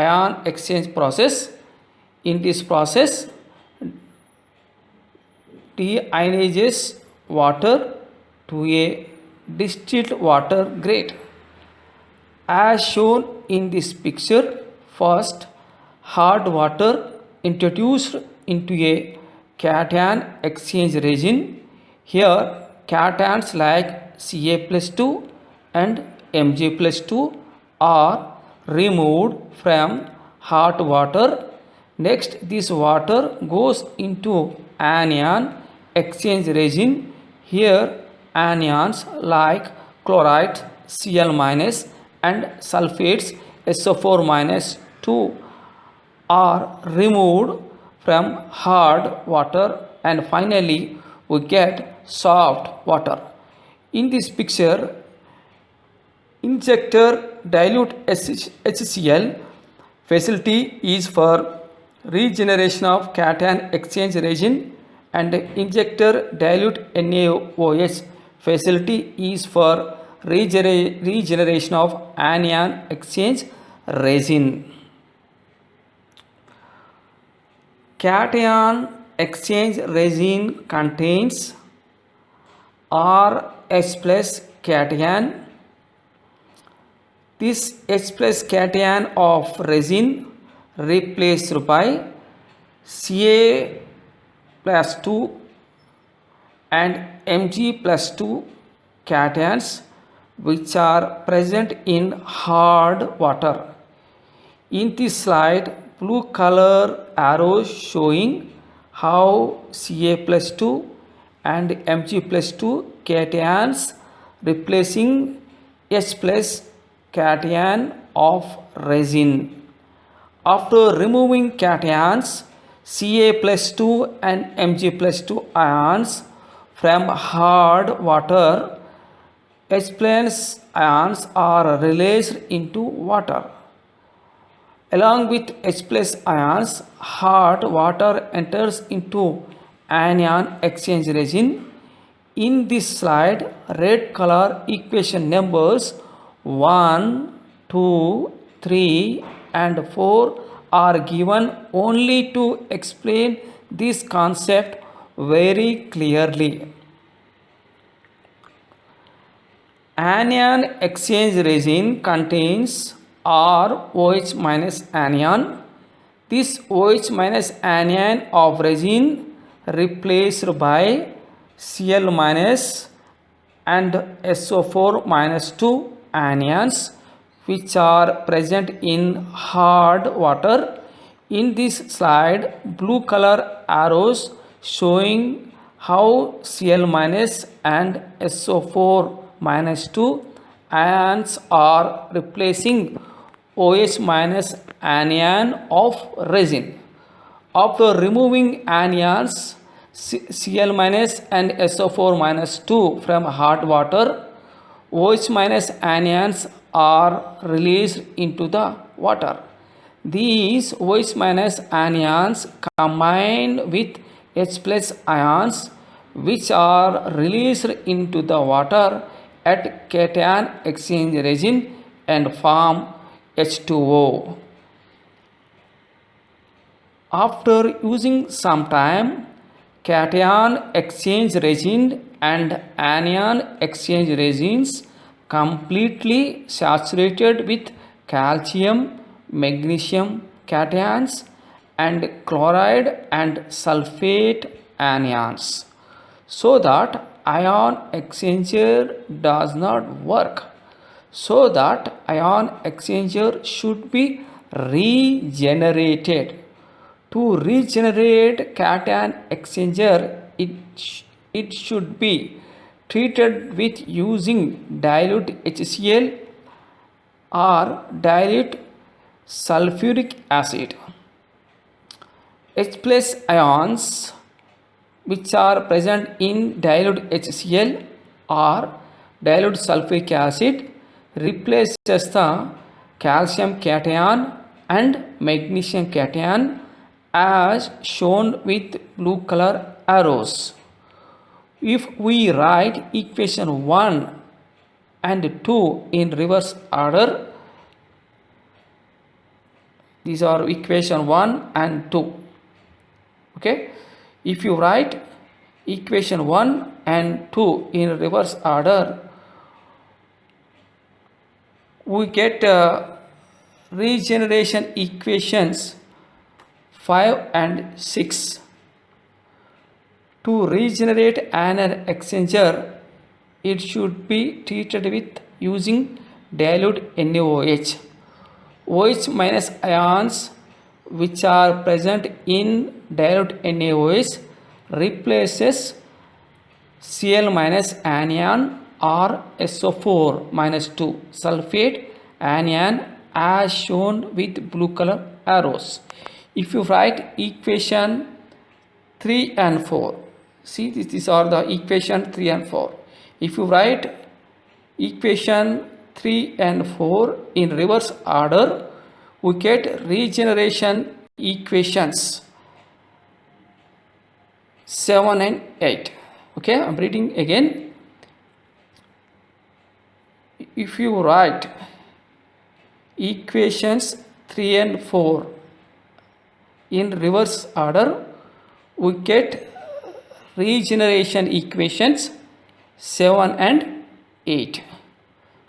ion exchange process. In this process, deionizes water to a distilled water grade. As shown in this picture, first hard water introduced into a cation exchange resin. Here cations like Ca plus 2 and Mg plus 2 are removed from hot water. Next, this water goes into anion exchange resin. Here anions like chloride Cl minus and sulfates SO4 minus 2 are removed from hard water, and finally we get soft water. In this picture, injector dilute HCl facility is for regeneration of cation exchange resin, and injector dilute NaOH facility is for regeneration of anion exchange resin. Cation exchange resin contains RH plus cation. This H plus cation of resin replaced by Ca plus 2 and Mg plus 2 cations which are present in hard water. In this slide, blue color arrows showing how Ca plus 2 and Mg plus 2 cations replacing H plus cation of resin. After removing cations, Ca plus 2 and Mg plus 2 ions from hard water, H plus ions are released into water. Along with H plus ions, hot water enters into anion exchange resin. In this slide, red color equation numbers 1, 2, 3 and 4 are given only to explain this concept very clearly. Anion exchange resin contains ROH minus anion. This OH minus anion of resin replaced by Cl minus and SO4 minus 2 anions which are present in hard water. In this slide, blue color arrows showing how Cl minus and SO4 minus 2 ions are replacing OH minus anion of resin. After removing anions Cl minus and SO4 minus 2 from hot water, OH minus anions are released into the water. These OH minus anions combine with H plus ions which are released into the water at cation exchange resin and form H2O. After using some time, cation exchange resin and anion exchange resins completely saturated with calcium, magnesium cations and chloride and sulfate anions, so that ion exchanger does not work. So that ion exchanger should be regenerated. To regenerate cation exchanger, it should be treated with using dilute HCl or dilute sulfuric acid. H plus ions which are present in dilute HCl or dilute sulfuric acid replaces the calcium cation and magnesium cation as shown with blue color arrows. If we write equation 1 and 2 in reverse order, These are equation 1 and 2. Okay, if you write equation 1 and 2 in reverse order, we get regeneration equations 5 and 6. To regenerate anion exchanger, it should be treated with using dilute NaOH. OH minus ions which are present in dilute NaOH replaces Cl minus anion or SO4 minus 2 sulfate anion as shown with blue color arrows. If you write equation 3 and 4, see these are the equation 3 and 4. If you write equation 3 and 4 in reverse order, we get regeneration equations 7 and 8. Okay, I'm reading again. If you write equations 3 and 4 in reverse order, we get regeneration equations 7 and 8.